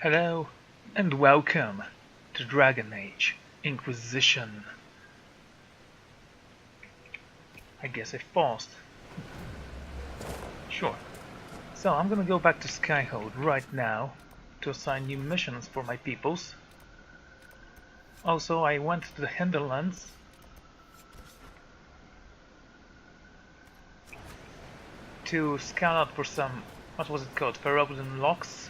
Hello and welcome to Dragon Age Inquisition. I guess I paused. Sure. So I'm gonna go back to Skyhold right now to assign new missions for my peoples. Also, I went to the Hinterlands to scout out for some, what was it called, Ferroblin locks?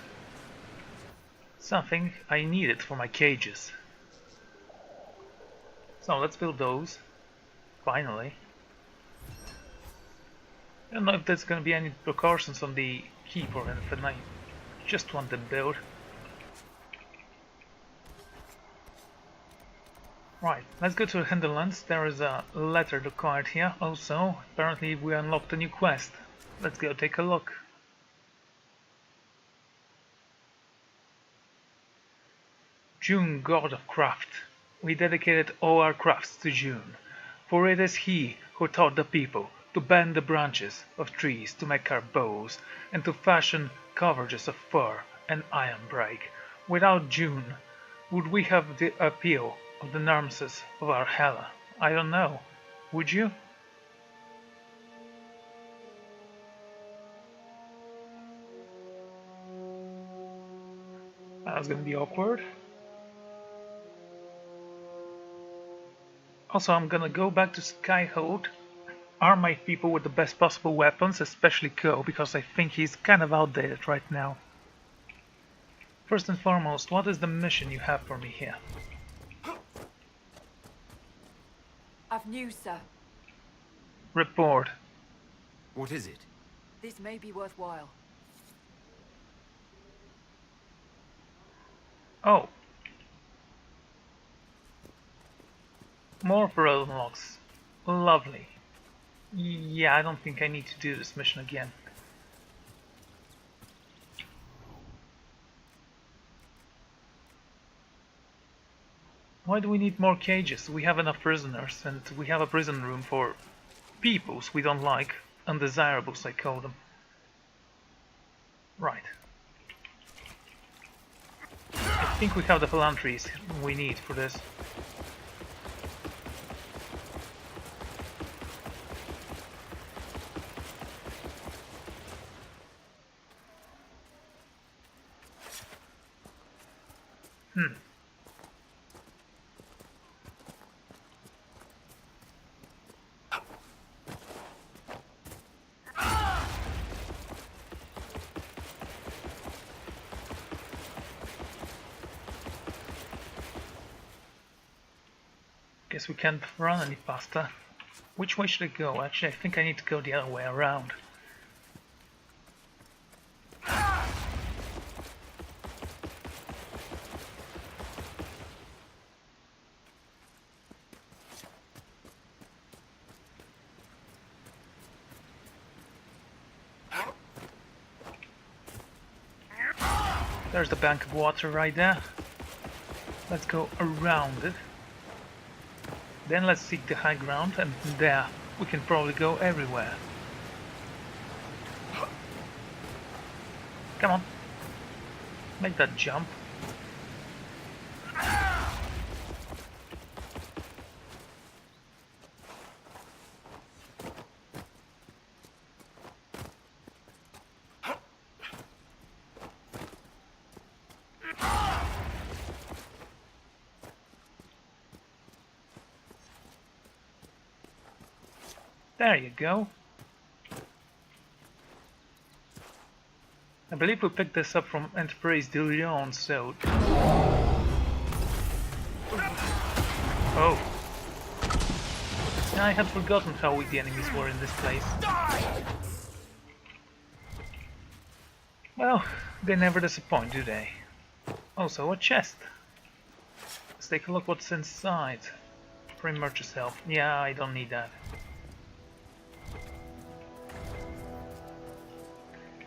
Something I needed for my cages. So let's build those, finally. I don't know if there's gonna be any precautions on the keep or anything, I just want them built. Right, let's go to the Hinterlands. There is a letter required here. Also, apparently we unlocked a new quest. Let's go take a look. June, god of craft. We dedicated all our crafts to June, for it is he who taught the people to bend the branches of trees to make our bows and to fashion coverages of fur and iron brake. Without June, would we have the appeal of the Narmses of our Hela? I don't know. Would you? That's gonna be awkward. Also, I'm gonna go back to Skyhold, arm my people with the best possible weapons, especially Ko, because I think he's kind of outdated right now. First and foremost, what is the mission you have for me here? I've news, sir. Report. What is it? This may be worthwhile. Oh. More Ferelden locks. Lovely. Yeah, I don't think I need to do this mission again. Why do we need more cages? We have enough prisoners, and we have a prison room for peoples we don't like. Undesirables, I call them. Right. I think we have the phalansteries we need for this. Guess we can't run any faster. Which way should I go? Actually, I think I need to go the other way around. There's the bank of water right there. Let's go around it. Then let's seek the high ground, and from there we can probably go everywhere. Come on. Make that jump. There you go. I believe we picked this up from Enterprise de Lyon, so... Oh. I had forgotten how weak the enemies were in this place. Well, they never disappoint, do they? Also, a chest. Let's take a look what's inside. Free merchant's help. Yeah, I don't need that.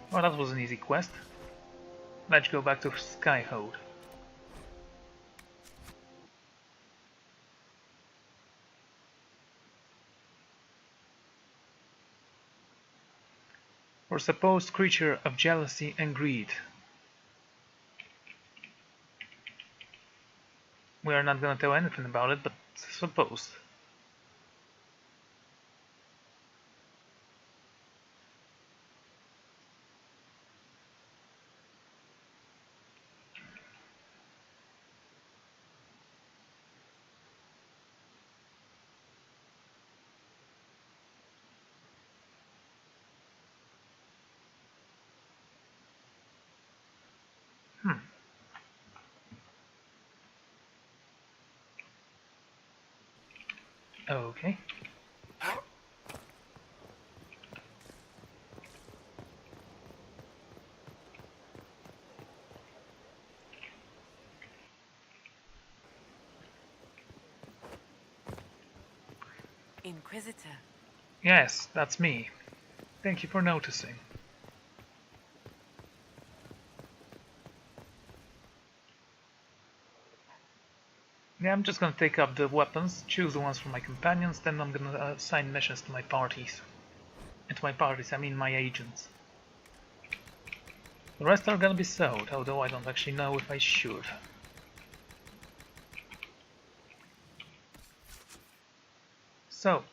Well, that was an easy quest. Let's go back to Skyhold. For supposed creature of jealousy and greed. We are not gonna tell anything about it, but suppose. Hmm. Okay. Inquisitor. Yes, that's me. Thank you for noticing. Yeah, I'm just gonna take up the weapons, choose the ones for my companions, then I'm gonna assign missions to my parties. And to my parties, I mean my agents. The rest are gonna be sold, although I don't actually know if I should. So,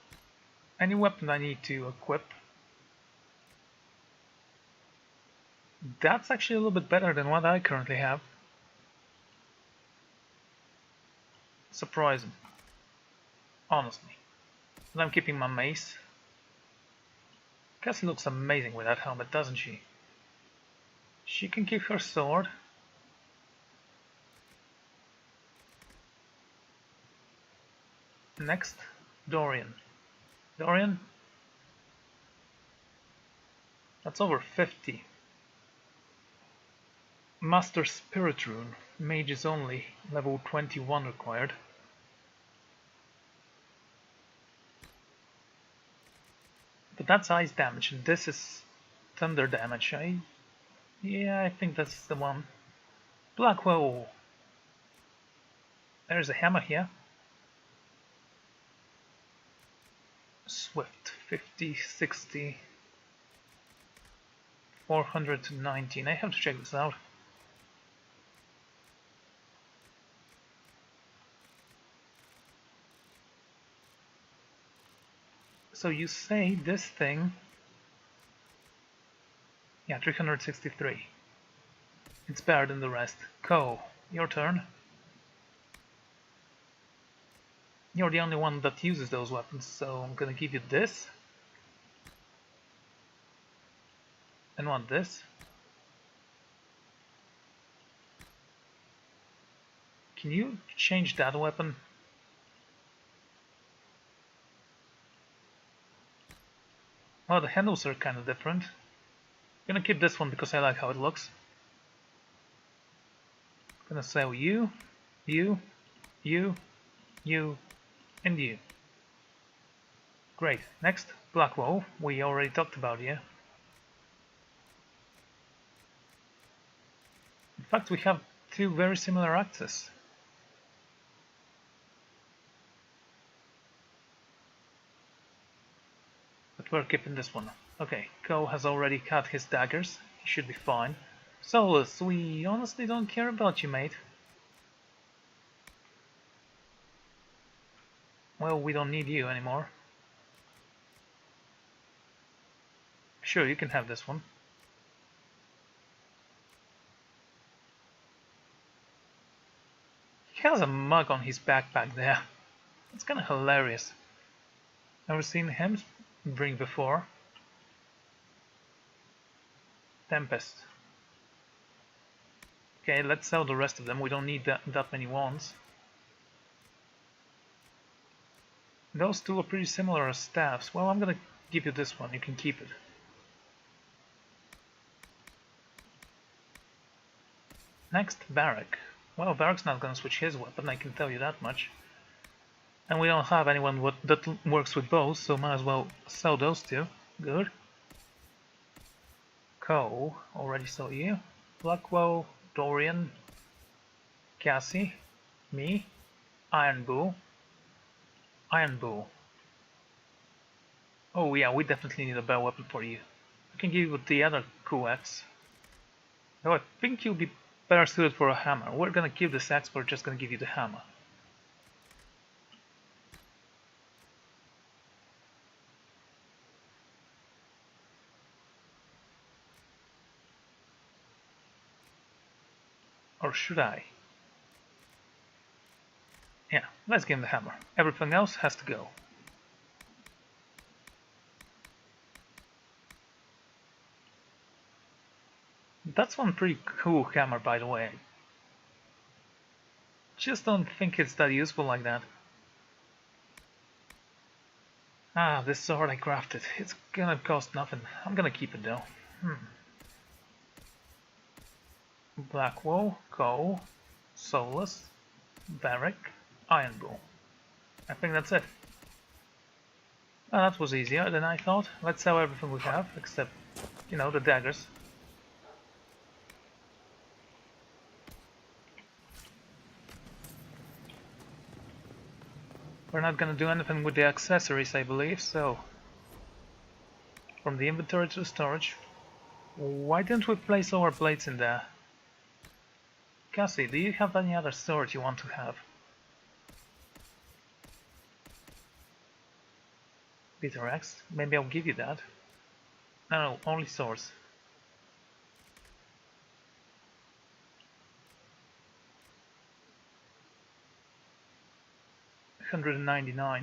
any weapon I need to equip. That's actually a little bit better than what I currently have. Surprising. Honestly. And I'm keeping my mace. Cassie looks amazing with that helmet, doesn't she? She can keep her sword. Next, Dorian. Dorian? That's over 50. Master Spirit Rune. Mages only. Level 21 required. But that's ice damage, and this is thunder damage. Yeah, I think that's the one. Blackwell. There's a hammer here. Swift. 50, 60, 400 to 19. I have to check this out. So you say this thing... Yeah, 363. It's better than the rest. Ko, your turn. You're the only one that uses those weapons, so I'm gonna give you this. And want this. Can you change that weapon? Oh, the handles are kind of different. Gonna keep this one because I like how it looks. Gonna sell you, you, you, you, and you. Great. Next, Blackwall. We already talked about you. In fact, we have two very similar axes. But we're keeping this one. Okay, Ko has already cut his daggers. He should be fine. Solus, we honestly don't care about you, mate. Well, we don't need you anymore. Sure, you can have this one. He has a mug on his backpack there. It's kinda hilarious. Never seen him bring before. Tempest. Okay, let's sell the rest of them. We don't need that many wands. Those two are pretty similar as staffs. Well, I'm gonna give you this one. You can keep it. Next, Barak. Well, Barak's not gonna switch his weapon, I can tell you that much. And we don't have anyone that works with bows, so might as well sell those two. Good. Ko, already saw you. Blackwell, Dorian, Cassie, me, Iron Bull. Iron Bull. Oh yeah, we definitely need a better weapon for you. I can give you the other cool axe. Though I think you'll be better suited for a hammer. We're gonna keep this axe, we're just gonna give you the hammer. Or should I? Yeah, let's give him the hammer. Everything else has to go. That's one pretty cool hammer, by the way. Just don't think it's that useful like that. Ah, this sword I crafted. It's gonna cost nothing. I'm gonna keep it though. Black wool, coal, soulless, barrack, iron bow. I think that's it. Well, that was easier than I thought. Let's sell everything we have, except, you know, the daggers. We're not gonna do anything with the accessories, I believe, so... From the inventory to the storage. Why didn't we place our blades in there? Cassie, do you have any other sword you want to have? Bitter axe? Maybe I'll give you that. No, only swords. $199.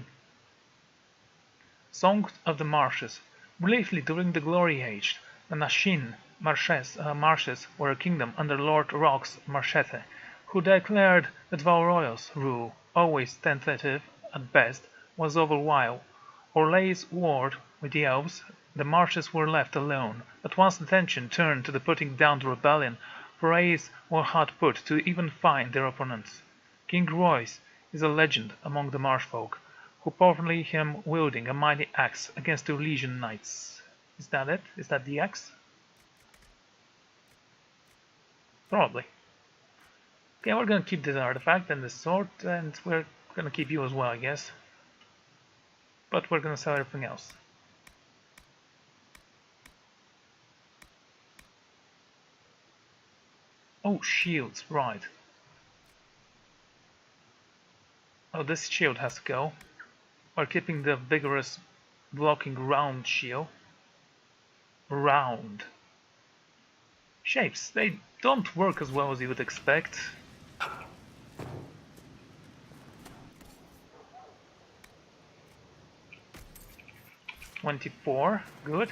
Song of the Marshes. Briefly during the Glory Age, the Nashin marshes were a kingdom under Lord Rock's Marchete, who declared that Valroyal's rule, always tentative at best, was over while, Orlay's war with the elves, the marshes were left alone, but once attention turned to the putting down the rebellion, forays were hard put to even find their opponents. King Royce is a legend among the marshfolk, who portrayed him wielding a mighty axe against the Legion Knights. Is that it? Is that the axe? Probably. Okay, we're gonna keep this artifact and this sword, and we're gonna keep you as well, I guess. But we're gonna sell everything else. Oh, shields, right. Oh, this shield has to go. We're keeping the vigorous blocking round shield. Round. Shapes, they don't work as well as you would expect. $24, good.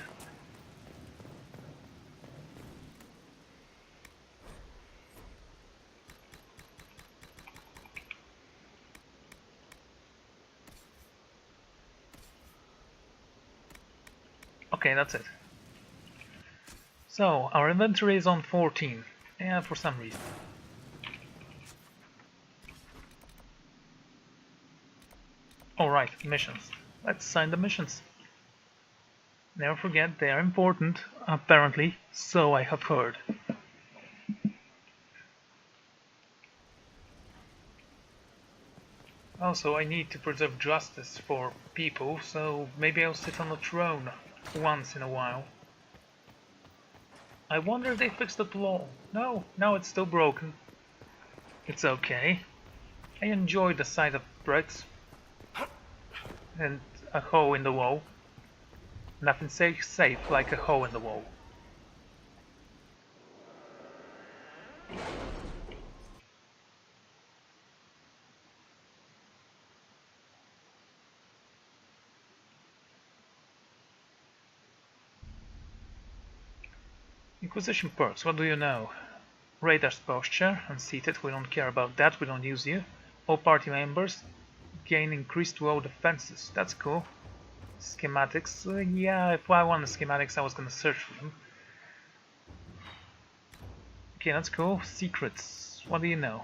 Okay, that's it. So, our inventory is on 14. Yeah, for some reason. Alright, missions. Let's sign the missions. Never forget, they are important, apparently, so I have heard. Also, I need to preserve justice for people, so maybe I'll sit on the throne once in a while. I wonder if they fixed the wall. No, it's still broken. It's okay. I enjoy the sight of bricks and a hole in the wall. Nothing safe like a hole in the wall. Inquisition perks, what do you know? Radar's posture, unseated, we don't care about that, we don't use you. All party members gain increased wall defenses, that's cool. Schematics, yeah, if I wanted schematics I was gonna search for them. Okay, that's cool. Secrets, what do you know?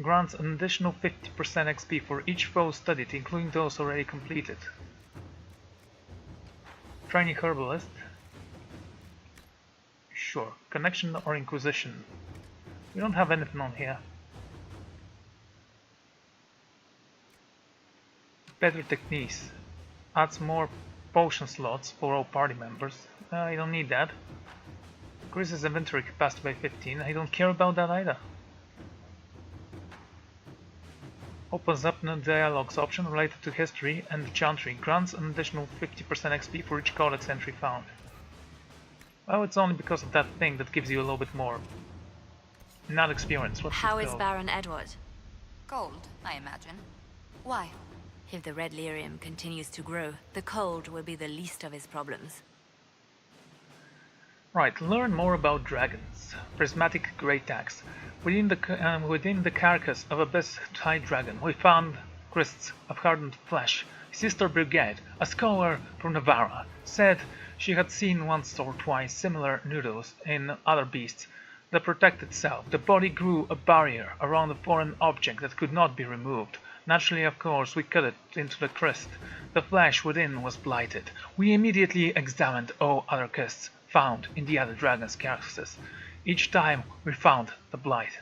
Grants an additional 50% XP for each foe studied, including those already completed. Training herbalist. Sure. Connection or Inquisition? We don't have anything on here. Better techniques. Adds more potion slots for all party members. I don't need that. Increases inventory capacity by 15. I don't care about that either. Opens up new dialogues option related to history and chantry. Grants an additional 50% XP for each codex entry found. Well, it's only because of that thing that gives you a little bit more not experienced. What's How it is called? Baron Edward? Gold, I imagine. Why? If the red lyrium continues to grow, the cold will be the least of his problems. Right, learn more about dragons. Prismatic great axe. Within the carcass of a best-type dragon, we found crusts of hardened flesh. Sister Brigade, a scholar from Navarra, said she had seen once or twice similar noodles in other beasts. That protect itself, the body grew a barrier around a foreign object that could not be removed. Naturally, of course, we cut it into the crust. The flesh within was blighted. We immediately examined all other crusts found in the other dragons' carcasses. Each time we found the blight.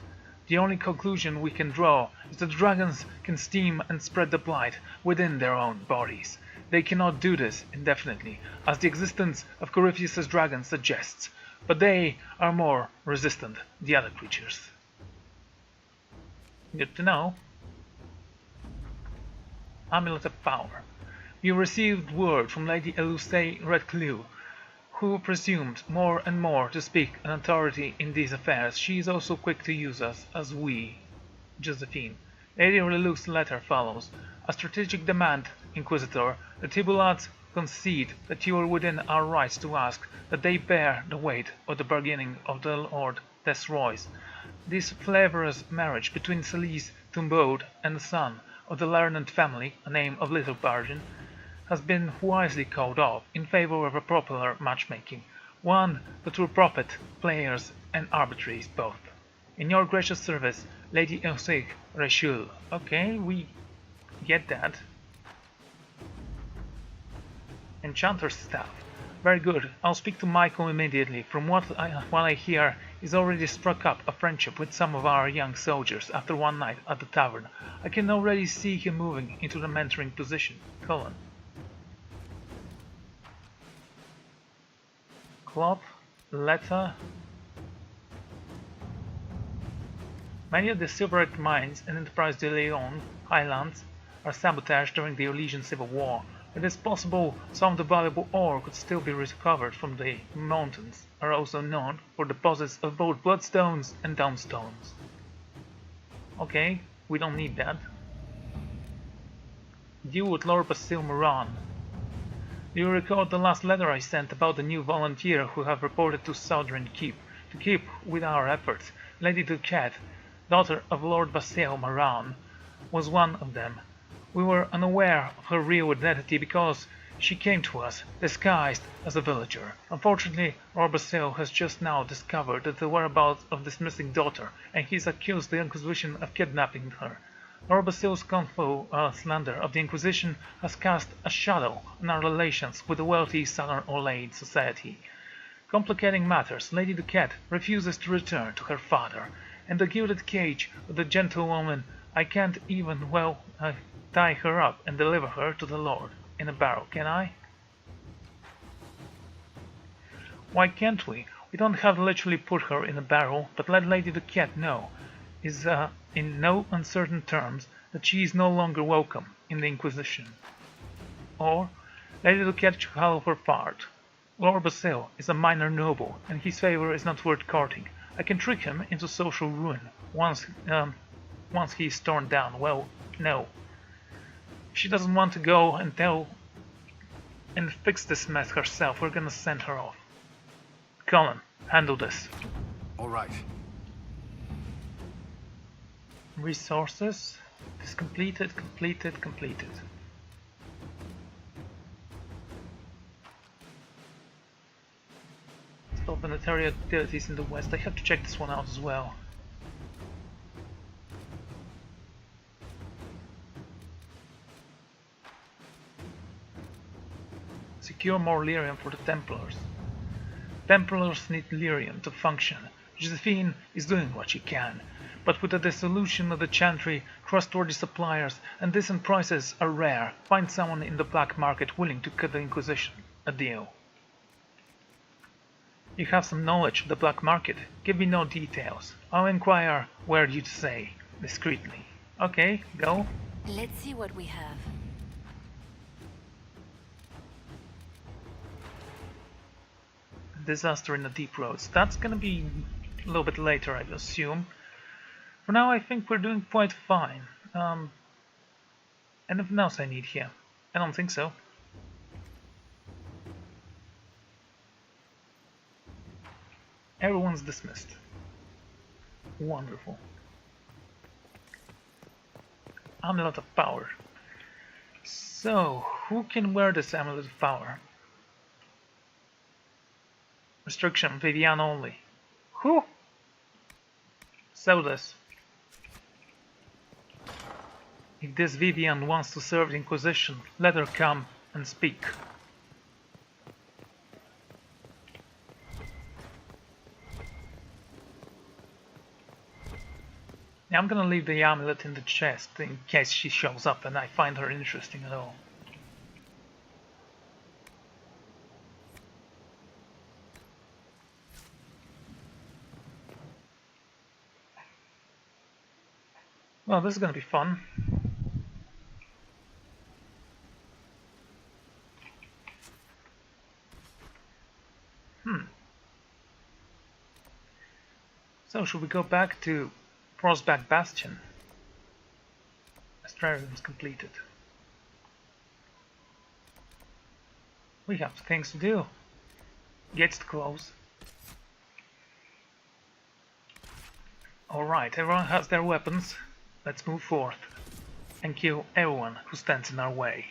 The only conclusion we can draw is that dragons can steam and spread the blight within their own bodies. They cannot do this indefinitely, as the existence of Corypheus' dragon suggests, but they are more resistant than the other creatures. Good to know. Amulet of Power. We received word from Lady Eluce Redclue, who presumed more and more to speak an authority in these affairs. She is also quick to use us as we. Josephine. Lady Reluce's letter follows. A strategic demand, Inquisitor. The Tibulats concede that you are within our rights to ask that they bear the weight of the bargaining of the Lord Desroys. This flavorous marriage between Celise Tumbaud and the son of the learned family, a name of little bargain, has been wisely called off in favor of a popular matchmaking, one that will profit players and arbitraries both. In your gracious service, Lady Eusèque Rachel. Okay, we get that. Enchanter's Staff. Very good. I'll speak to Michael immediately. From what I hear, he's already struck up a friendship with some of our young soldiers after one night at the tavern. I can already see him moving into the mentoring position. Colin. Cloth, letter. Many of the silverite mines in Enterprise de Leon Highlands are sabotaged during the Elysian Civil War. It is possible some of the valuable ore could still be recovered from the mountains, are also known for deposits of both bloodstones and downstones. Okay, we don't need that. Deal with Lord Basile Moran. Do you recall the last letter I sent about the new volunteer who have reported to Southern Keep? To keep with our efforts, Lady Duquette, daughter of Lord Basile Moran, was one of them. We were unaware of her real identity because she came to us, disguised as a villager. Unfortunately, Lord Basile has just now discovered the whereabouts of this missing daughter, and he's accused the Inquisition of kidnapping her. Lord Basile's scornful slander of the Inquisition has cast a shadow on our relations with the wealthy Southern Olayed society. Complicating matters, Lady Duquette refuses to return to her father, and the gilded cage of the gentlewoman, I can't even tie her up and deliver her to the Lord in a barrel, can I? Why can't we? We don't have to literally put her in a barrel, but let Lady Duquette know, in no uncertain terms, that she is no longer welcome in the Inquisition. Or, Lady Duquette should follow her part. Lord Basile is a minor noble, and his favor is not worth courting. I can trick him into social ruin once he is torn down. Well, no. If she doesn't want to go and fix this mess herself, we're gonna send her off. Colin, handle this. All right. Resources. This completed. Stop planetary activities in the west. I have to check this one out as well. Secure more lyrium for the Templars. Templars need lyrium to function. Josephine is doing what she can, but with the dissolution of the Chantry, trustworthy suppliers and decent prices are rare. Find someone in the black market willing to cut the Inquisition a deal. You have some knowledge of the black market. Give me no details. I'll inquire where you say, discreetly. Okay, go. Let's see what we have. Disaster in the deep roads. That's gonna be a little bit later, I assume. For now, I think we're doing quite fine. Anything else I need here? I don't think so. Everyone's dismissed. Wonderful. Amulet of Power. So, who can wear this Amulet of Power? Restriction, Vivian only. Who? So this. If this Vivian wants to serve the Inquisition, let her come and speak. Yeah, I'm gonna leave the amulet in the chest in case she shows up and I find her interesting at all. Well, this is gonna be fun. So, should we go back to Frostback Bastion? Astrarium's completed. We have things to do. Gates to close. Alright, everyone has their weapons. Let's move forth and kill everyone who stands in our way.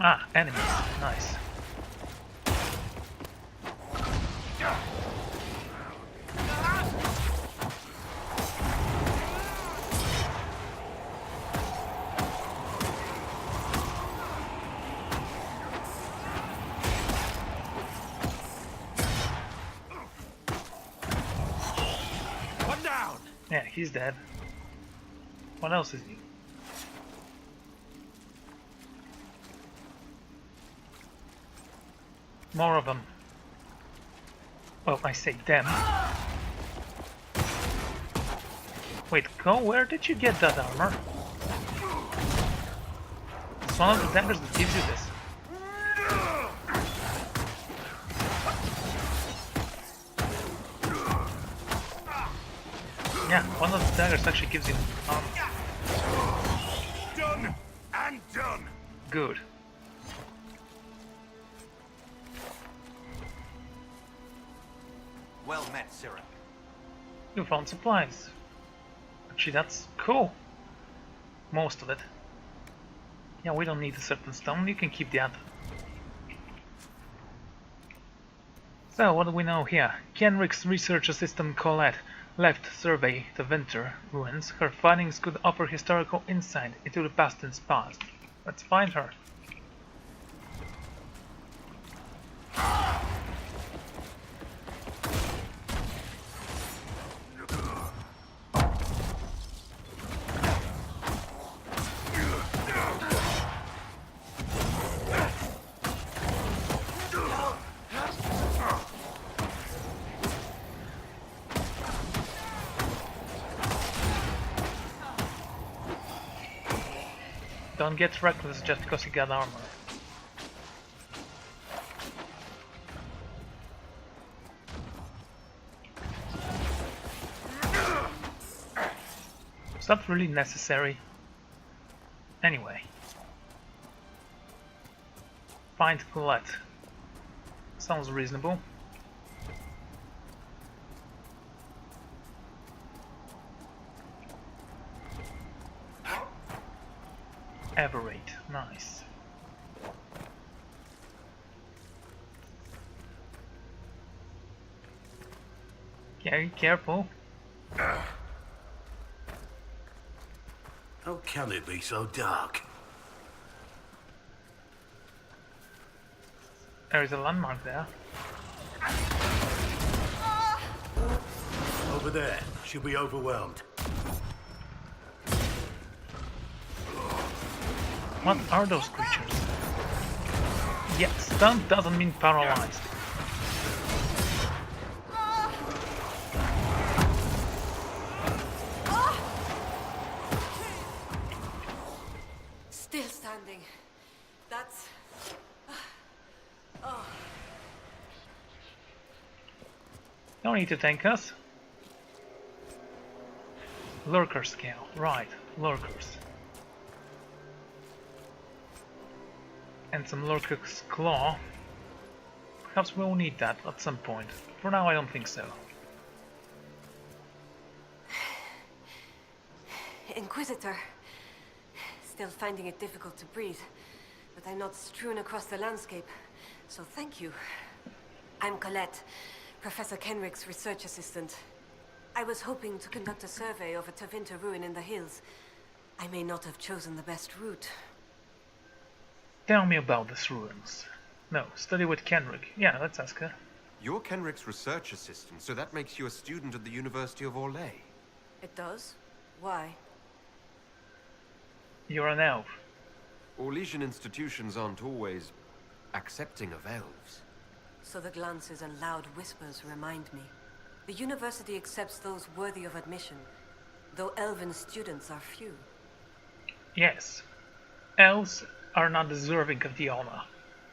Ah, enemies. Nice. One down. Yeah, he's dead. What else is new? More of them. Well, I say them. Wait, Ko, where did you get that armor? It's one of the daggers that gives you this. Yeah, one of the daggers actually gives you armor. Done and done. Good. Well met, Sirrah. You found supplies. Actually, that's cool. Most of it. Yeah, we don't need a certain stone, you can keep the other. So, what do we know here? Kenrick's research assistant Colette left to survey the winter ruins. Her findings could offer historical insight into the Bastion's past. Let's find her. Don't get reckless just because you got armor. Is that really necessary? Anyway. Find Colette. Sounds reasonable. Aberrate, nice. Okay, careful. How can it be so dark? There is a landmark there. Over there. She'll be overwhelmed. What are those creatures? Yeah, stunned doesn't mean paralyzed. Still standing. That's... No need to thank us. Lurker scale, right, lurkers. And some lurker's claw. Perhaps we'll need that at some point. For now I don't think so. Inquisitor. Still finding it difficult to breathe, but I'm not strewn across the landscape, so thank you. I'm Colette, Professor Kenrick's research assistant. I was hoping to conduct a survey of a Tevinter ruin in the hills. I may not have chosen the best route. Tell me about these ruins. No, study with Kenrick. Yeah, let's ask her. You're Kenrick's research assistant, so that makes you a student at the University of Orlais. It does? Why? You're an elf. Orlesian institutions aren't always accepting of elves. So the glances and loud whispers remind me. The university accepts those worthy of admission, though elven students are few. Yes. Elves are not deserving of the honor.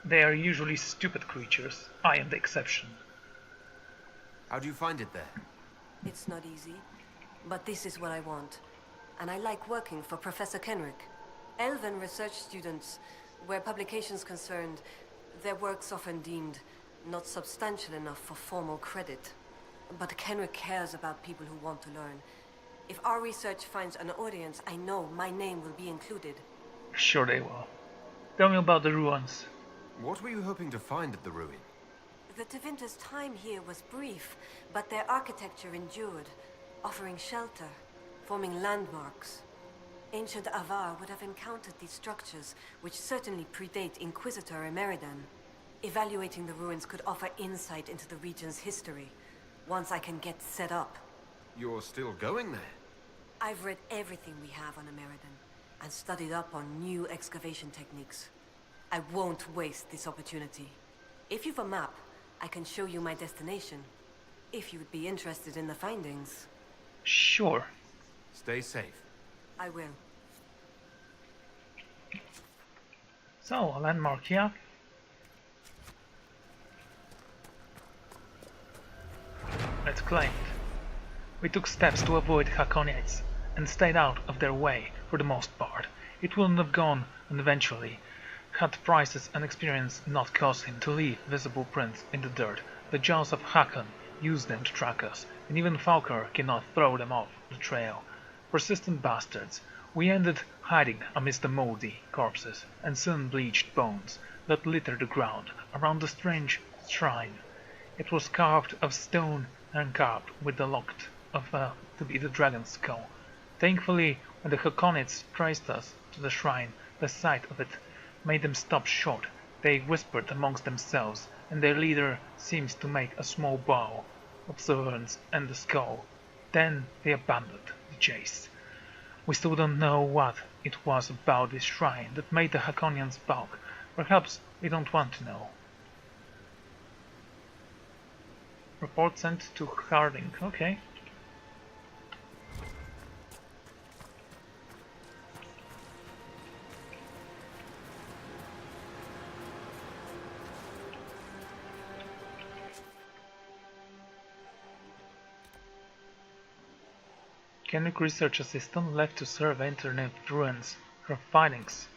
They are usually stupid creatures. I am the exception. How do you find it there? It's not easy, but this is what I want. And I like working for Professor Kenrick. Elven research students, where publications concerned, their work's often deemed not substantial enough for formal credit. But Kenrick cares about people who want to learn. If our research finds an audience, I know my name will be included. Sure they will. Tell me about the ruins. What were you hoping to find at the ruin? The Tevinter's time here was brief, but their architecture endured, offering shelter, forming landmarks. Ancient Avar would have encountered these structures, which certainly predate Inquisitor Emeridan. Evaluating the ruins could offer insight into the region's history, once I can get set up. You're still going there? I've read everything we have on Emeridan, and studied up on new excavation techniques. I won't waste this opportunity. If you've a map, I can show you my destination, if you would be interested in the findings. Sure. Stay safe. I will. So, a landmark here. Let's claim it. We took steps to avoid Hakonites and stayed out of their way for the most part. It wouldn't have gone, and eventually, had prices and experience not caused him to leave visible prints in the dirt. The jaws of Hakon used them to track us, and even Falker cannot throw them off the trail. Persistent bastards. We ended hiding amidst the moldy corpses and sun-bleached bones that littered the ground around the strange shrine. It was carved of stone and carved with the locked of to be the dragon's skull. Thankfully, when the Hakonites traced us to the shrine, the sight of it made them stop short. They whispered amongst themselves, and their leader seems to make a small bow of observance and the skull. Then they abandoned the chase. We still don't know what it was about this shrine that made the Hakonians balk. Perhaps we don't want to know. Report sent to Harding. Okay. Kenrick research assistant left to survey internet ruins. Her findings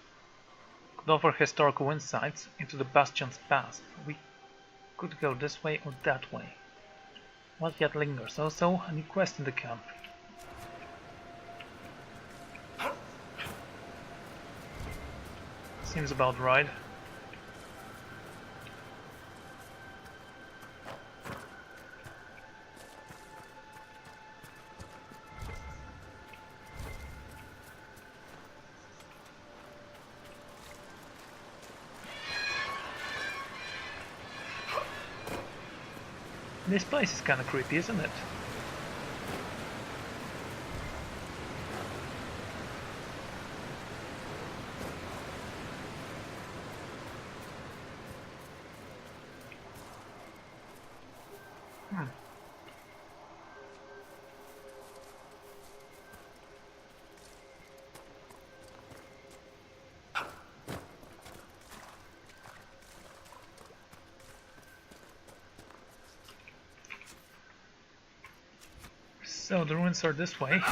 could offer historical insights into the Bastion's past. We could go this way or that way. What yet lingers? Also, a new quest in the camp. Seems about right. This place is kinda creepy, isn't it? So the ruins are this way.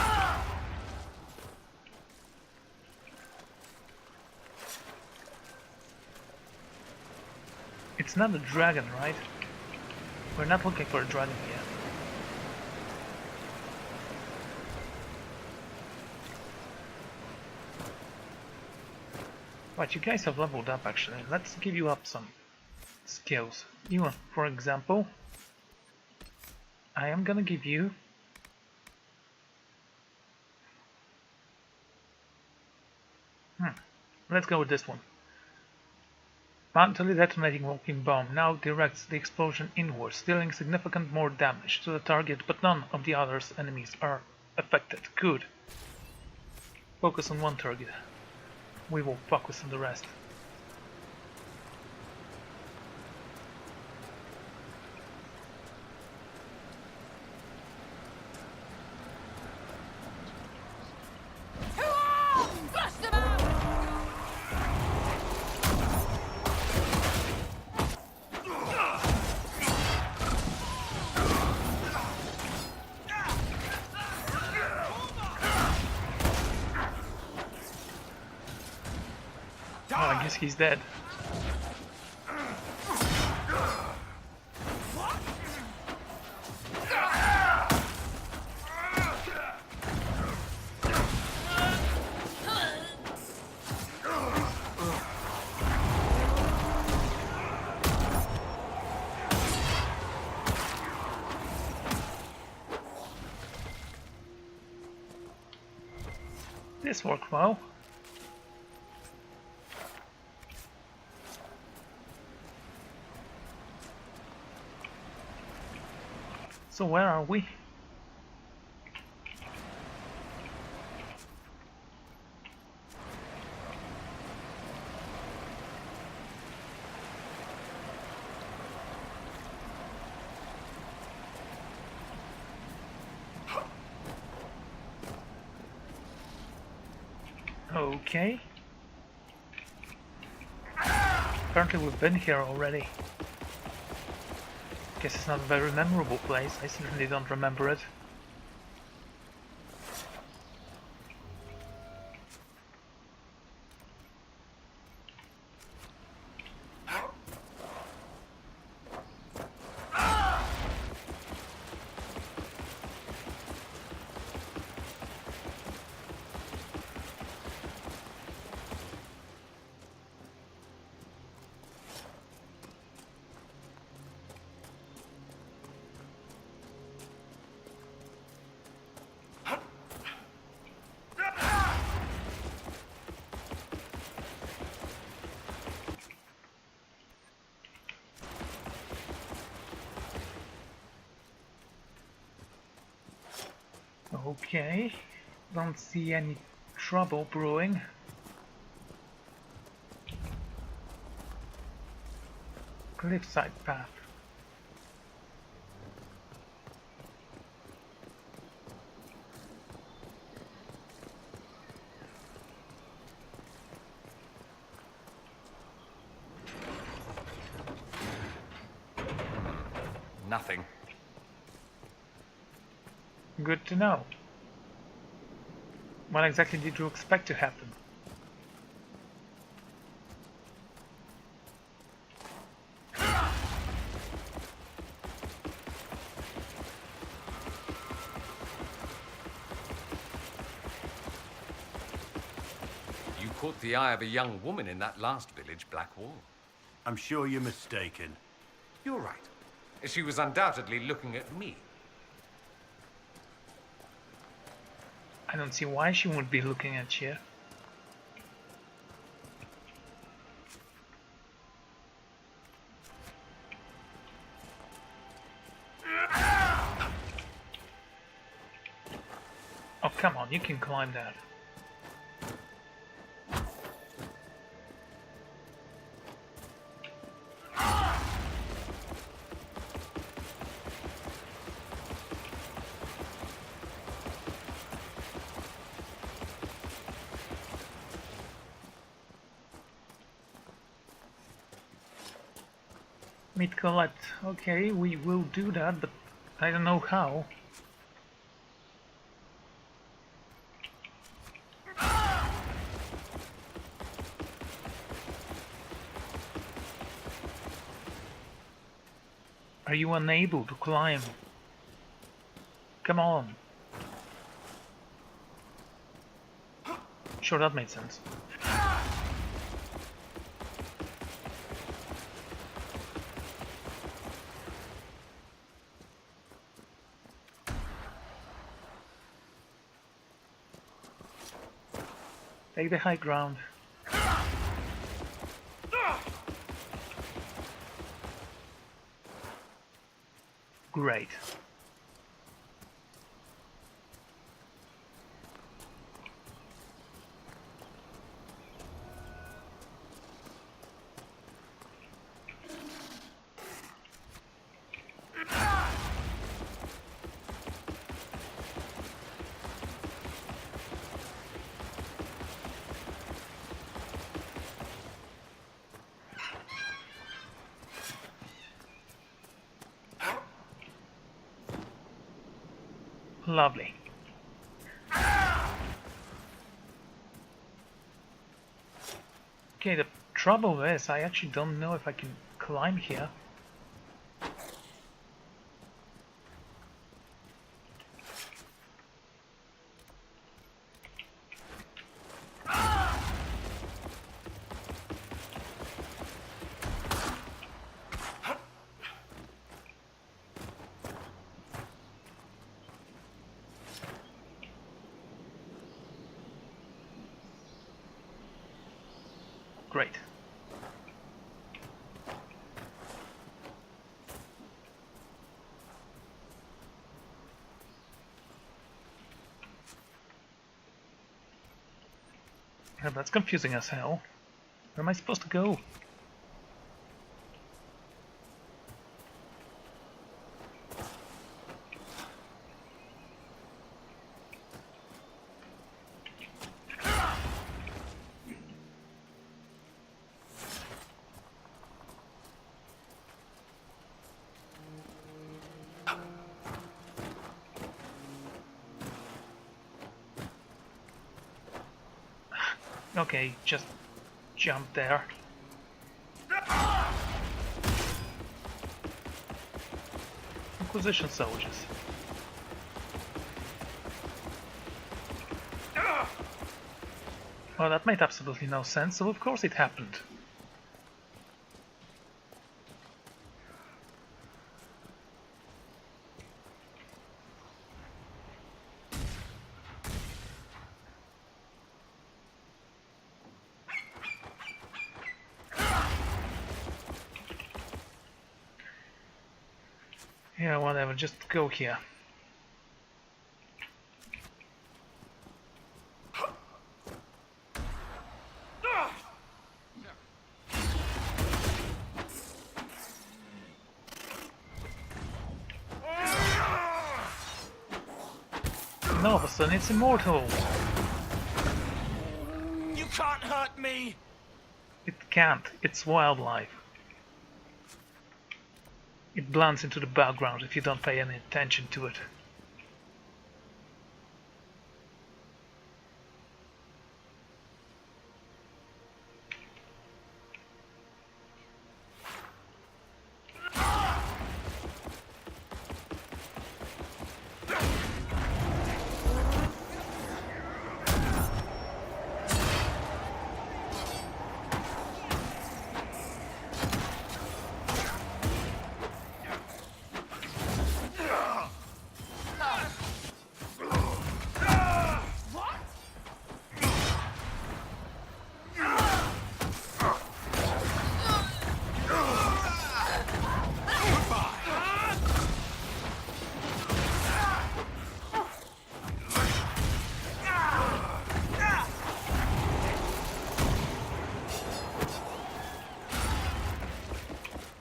It's not a dragon, right? We're not looking for a dragon yet. But you guys have leveled up actually. Let's give you up some skills. You, for example, I am gonna give you let's go with this one. Mentally detonating walking bomb now directs the explosion inwards, dealing significant more damage to the target, but none of the other enemies are affected. Good. Focus on one target. We will focus on the rest. I guess he's dead. This worked well. So where are we? Okay. Apparently we've been here already. Guess it's not a very memorable place. I certainly don't remember it. Okay, don't see any trouble brewing. Cliffside path. Nothing. Good to know. What exactly did you expect to happen? You caught the eye of a young woman in that last village, Blackwall. I'm sure you're mistaken. You're right. She was undoubtedly looking at me. I don't see why she would be looking at you. Oh, come on, you can climb that. Meet Colette. Okay, we will do that, but I don't know how. Are you unable to climb? Come on. Sure, that made sense. Take the high ground. Great. Lovely. Okay, the trouble is I actually don't know if I can climb here. Great. Yeah, that's confusing as hell. Where am I supposed to go? Okay, just jump there. Inquisition soldiers. Well, that made absolutely no sense, so of course it happened. Yeah, whatever, just go here. And all of a sudden it's immortal! You can't hurt me! It can't, it's wildlife. It blends into the background if you don't pay any attention to it.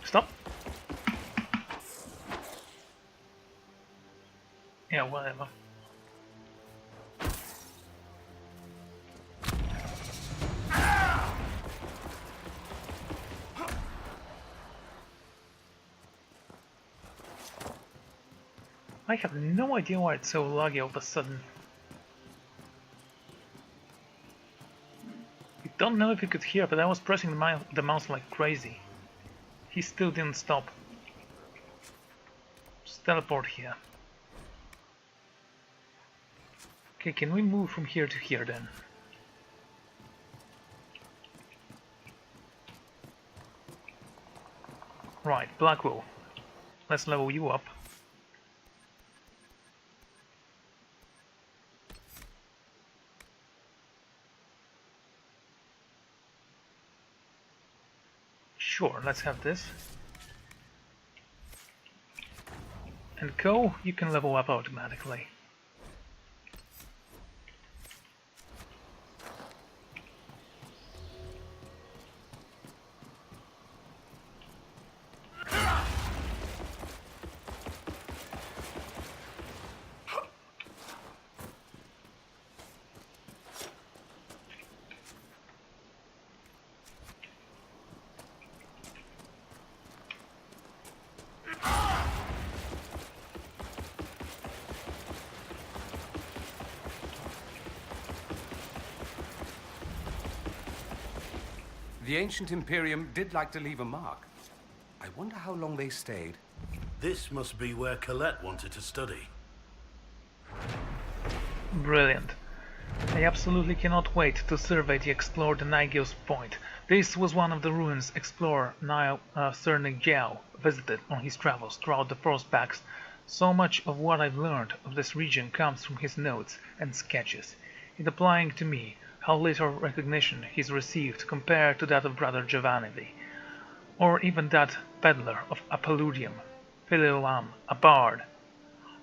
Stop. Yeah, whatever. I have no idea why it's so laggy all of a sudden. I don't know if you could hear, but I was pressing the mouse like crazy. He still didn't stop. Just teleport here. Okay, can we move from here to here then? Right, Blackwell. Let's level you up. Sure, let's have this. And Go, you can level up automatically. The ancient Imperium did like to leave a mark. I wonder how long they stayed. This must be where Colette wanted to study. Brilliant. I absolutely cannot wait to survey the explored Nigel's Point. This was one of the ruins explorer Niall Cerny visited on his travels throughout the Frostbacks. So much of what I've learned of this region comes from his notes and sketches. It applying to me how little recognition he's received compared to that of Brother Giovanni, or even that peddler of Appaludium, Philoam, a bard.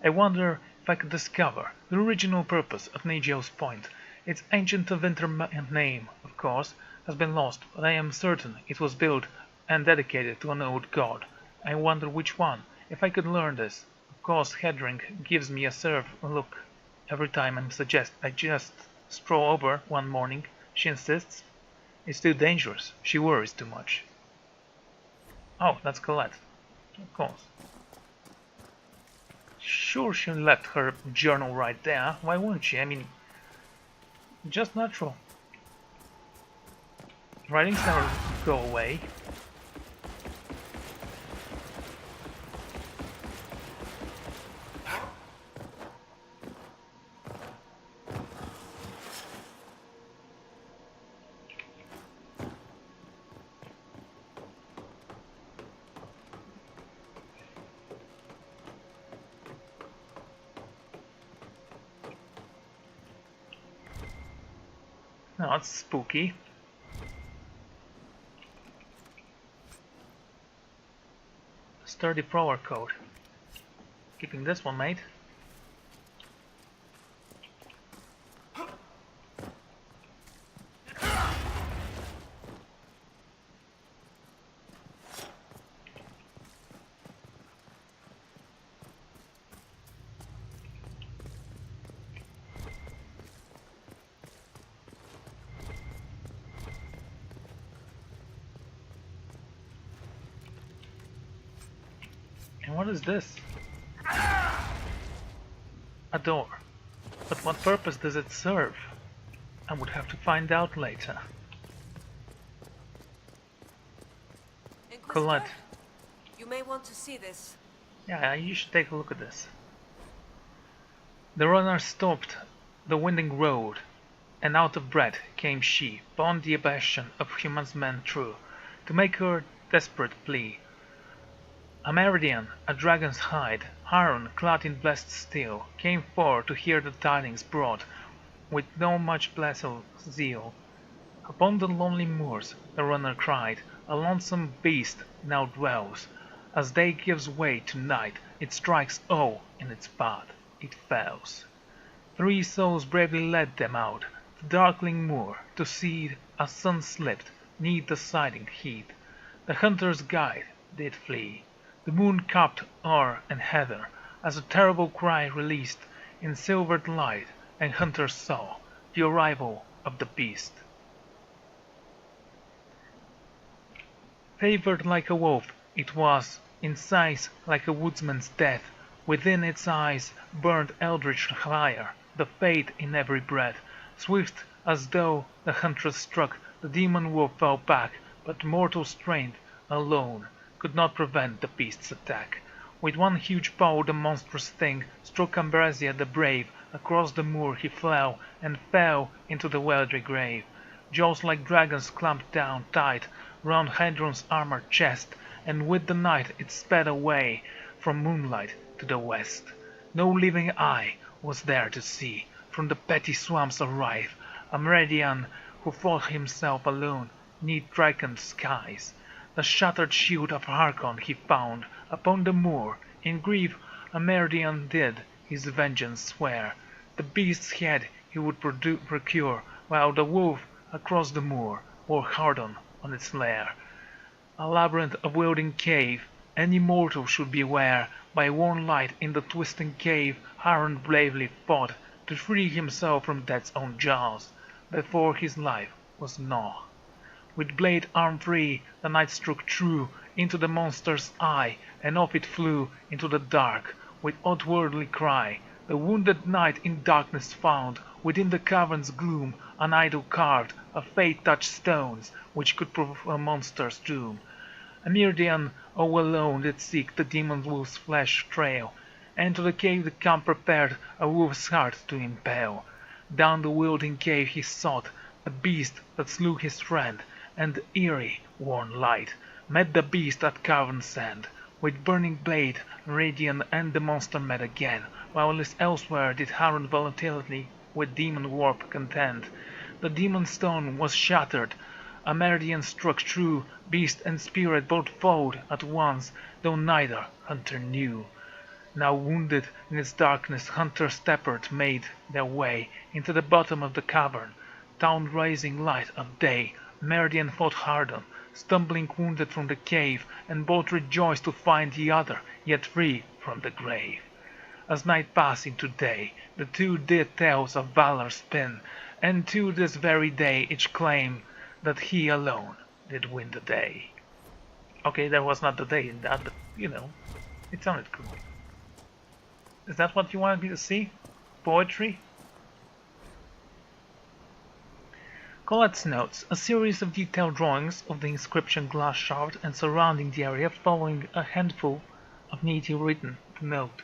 I wonder if I could discover the original purpose of Nigel's Point. Its ancient winter name, of course, has been lost, but I am certain it was built and dedicated to an old god. I wonder which one. If I could learn this. Of course, Hedring gives me a serve look every time I just stroll over one morning. She insists. It's too dangerous. She worries too much. Oh, that's Colette. Of course. Sure, she left her journal right there. Why wouldn't she? I mean, just natural. Writings never go away. No, it's spooky. Sturdy Prower code. Keeping this one, mate. And what is this? A door. But what purpose does it serve? I would have to find out later. Inquisitor, Colette. you may want to see this. Yeah, you should take a look at this. The runner stopped the winding road, and out of breath came she, upon the bastion of humans men true, to make her desperate plea. A meridian, a dragon's hide, iron clad in blessed steel, came forth to hear the tidings brought, with no much blessed zeal. Upon the lonely moors, the runner cried, a lonesome beast now dwells. As day gives way to night, it strikes awe in its path, it fells. 3 souls bravely led them out, the darkling moor, to see as sun slipped 'neath the siding heath. The hunter's guide did flee. The moon cupped o'er and heather, as a terrible cry released in silvered light, and hunter saw the arrival of the beast. Favored like a wolf, it was, in size like a woodsman's death, Within its eyes burned eldritch fire, the fate in every breath. Swift as though the huntress struck, the demon wolf fell back, but mortal strength alone could not prevent the beast's attack. With one huge paw the monstrous thing struck Ambrosia the brave. Across the moor he flew, and fell into the wealthy grave. Jaws like dragons clamped down tight round Hadron's armored chest, and with the night it sped away from moonlight to the west. No living eye was there to see, from the petty swamps of Rife, a Meridian who fought himself alone 'neath darkened skies. The shattered shield of Harkon he found upon the moor. In grief a Meridian did his vengeance swear. The beast's head he would procure, while the wolf across the moor bore Hardon on its lair. A labyrinth of wielding cave, any mortal should beware. By warm light in the twisting cave Haran bravely fought to free himself from death's own jaws, before his life was gnaw. With blade arm free the knight struck true into the monster's eye, and off it flew into the dark with outwardly cry. The wounded knight in darkness found within the cavern's gloom an idol carved of fate-touched stones, which could prove a monster's doom. A Myrdian all alone did seek the demon wolf's flesh trail, and to the cave the camp prepared a wolf's heart to impale. Down the wielding cave he sought the beast that slew his friend, and the eerie, warm light met the beast at cavern's end. With burning blade, Radiant and the monster met again, while elsewhere did Haran volatility with demon warp contend. The demon stone was shattered, a Meridian struck true, beast and spirit both fought at once, though neither hunter knew. Now wounded in its darkness, hunter steppers made their way into the bottom of the cavern. Down rising light of day, Meridian fought Hardon, stumbling wounded from the cave, and both rejoiced to find the other yet free from the grave. As night passed into day, the two did tales of valor spin, and to this very day each claim that he alone did win the day. Okay, there was not the day in that, but you know, it sounded cool. Is that what you wanted me to see? Poetry? Colette's notes, a series of detailed drawings of the inscription glass shard and surrounding the area, following a handful of neatly written note.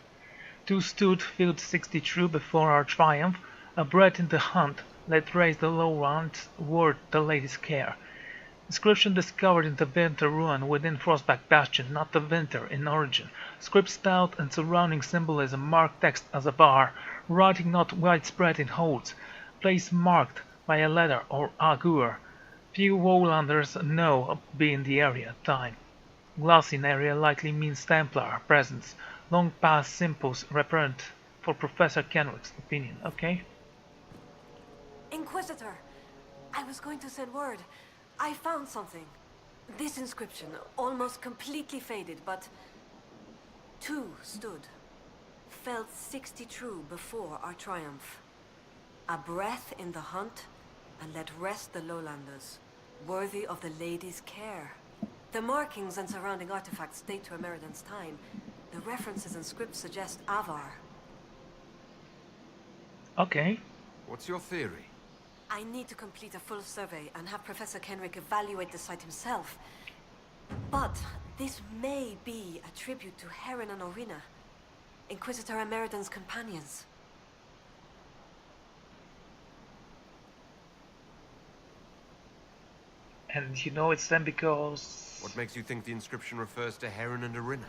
Two stood filled 60 true before our triumph, a breath in the hunt, let raise the low round word the lady's care. Inscription discovered in the winter ruin within Frostback Bastion, not the winter in origin. Script stout and surrounding symbolism, marked text as a bar, writing not widespread in holds, place marked by a letter or augur. Few Wolanders know of being the area at time. Glass in area likely means Templar presence, long past simples represent for Professor Kenrick's opinion, okay? Inquisitor! I was going to send word. I found something. This inscription, almost completely faded, but... two stood. Felt 60 true before our triumph. A breath in the hunt, and let rest the lowlanders, worthy of the lady's care. The markings and surrounding artifacts date to Ameridan's time. The references and scripts suggest Avar. Okay. What's your theory? I need to complete a full survey and have Professor Kenrick evaluate the site himself. But this may be a tribute to Heron and Orina, Inquisitor Ameridan's companions. And you know it's them because... What makes you think the inscription refers to Heron and Arina?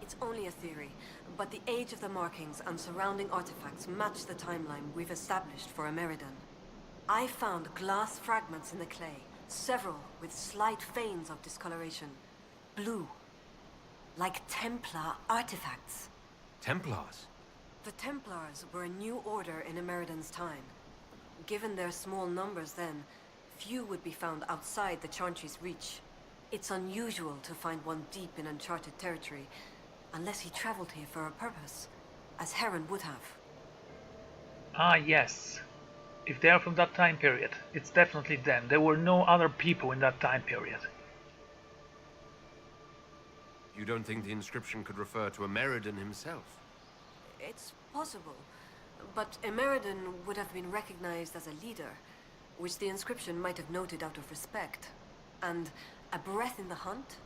It's only a theory, but the age of the markings and surrounding artifacts match the timeline we've established for Ameridan. I found glass fragments in the clay, several with slight veins of discoloration. Blue. Like Templar artifacts. Templars? The Templars were a new order in Ameridan's time. Given their small numbers then, few would be found outside the Chauntry's reach. It's unusual to find one deep in uncharted territory, unless he traveled here for a purpose, as Heron would have. Ah, yes. If they are from that time period, it's definitely them. There were no other people in that time period. You don't think the inscription could refer to Ameridan himself? It's possible. But Emeridon would have been recognized as a leader, which the inscription might have noted out of respect. And a breath in the hunt?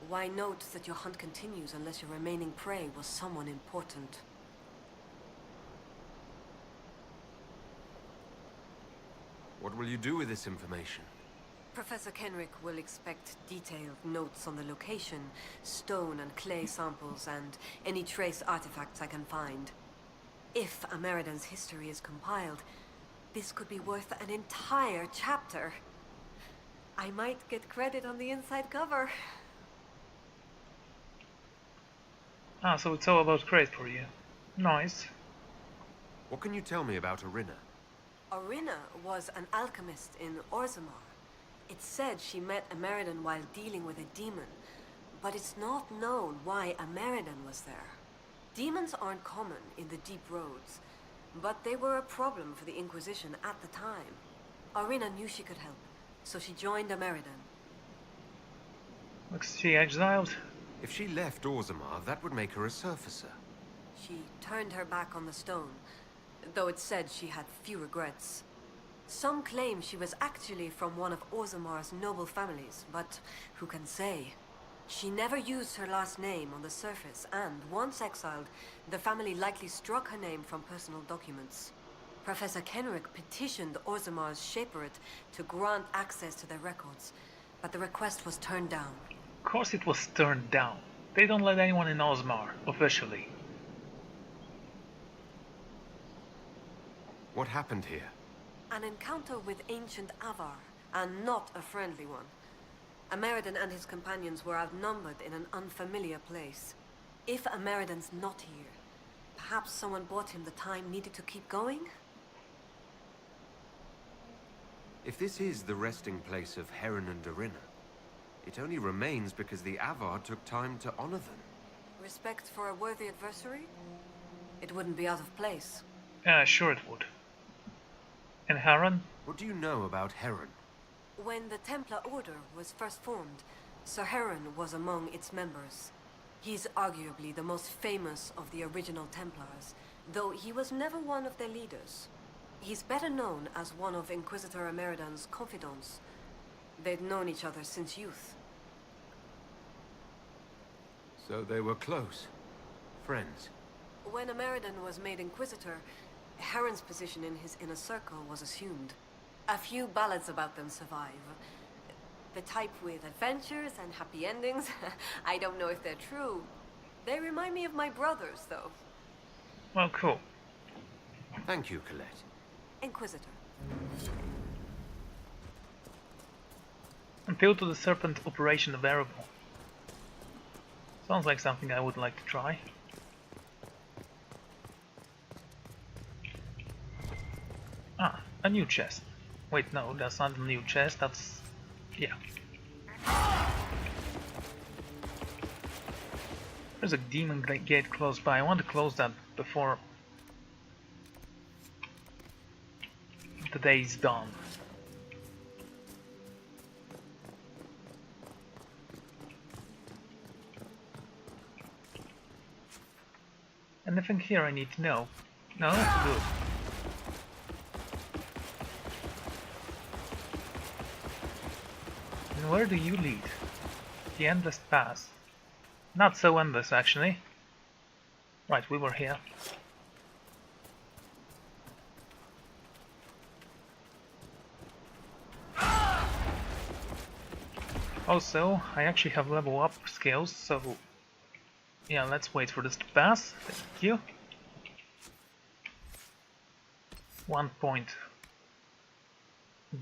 Why note that your hunt continues unless your remaining prey was someone important? What will you do with this information? Professor Kenrick will expect detailed notes on the location, stone and clay samples, and any trace artifacts I can find. If Emeridon's history is compiled, this could be worth an entire chapter. I might get credit on the inside cover. Ah, so it's all about credit for you. Nice. What can you tell me about Arina? Arina was an alchemist in Orzammar. It's said she met Emeridon while dealing with a demon, but it's not known why Emeridon was there. Demons aren't common in the deep roads, but they were a problem for the Inquisition at the time. Arina knew she could help, so she joined Emeridon. Looks she exiled. If she left Orzammar, that would make her a surfacer. She turned her back on the stone, though it's said she had few regrets. Some claim she was actually from one of Orzammar's noble families, but who can say? She never used her last name on the surface, and once exiled, the family likely struck her name from personal documents. Professor Kenrick petitioned Orzammar's Shaperate to grant access to their records, but the request was turned down. Of course it was turned down. They don't let anyone in Orzammar, officially. What happened here? An encounter with ancient Avar, and not a friendly one. Emeridon and his companions were outnumbered in an unfamiliar place. If Emeridon's not here, perhaps someone bought him the time needed to keep going? If this is the resting place of Heron and Arina, it only remains because the Avar took time to honor them. Respect for a worthy adversary? It wouldn't be out of place. Sure it would. And Haran? What do you know about Heron? When the Templar Order was first formed, Sir Heron was among its members. He's arguably the most famous of the original Templars, though he was never one of their leaders. He's better known as one of Inquisitor Emeridon's confidants. They'd known each other since youth. So they were close. Friends. When Emeridon was made Inquisitor, Heron's position in his inner circle was assumed. A few ballads about them survive. The type with adventures and happy endings. I don't know if they're true. They remind me of my brothers, though. Well, cool. Thank you, Colette. Inquisitor. Appeal to the Serpent operation available. Sounds like something I would like to try. Ah, a new chest. Wait, no, that's not a new chest, that's... yeah. There's a demon gate close by. I want to close that before the day is done. Anything here I need to know? No? Good. And where do you lead? The endless path. Not so endless, actually. Right, we were here. Also, I actually have level up skills, so... yeah, let's wait for this to pass. Thank you. 1 point.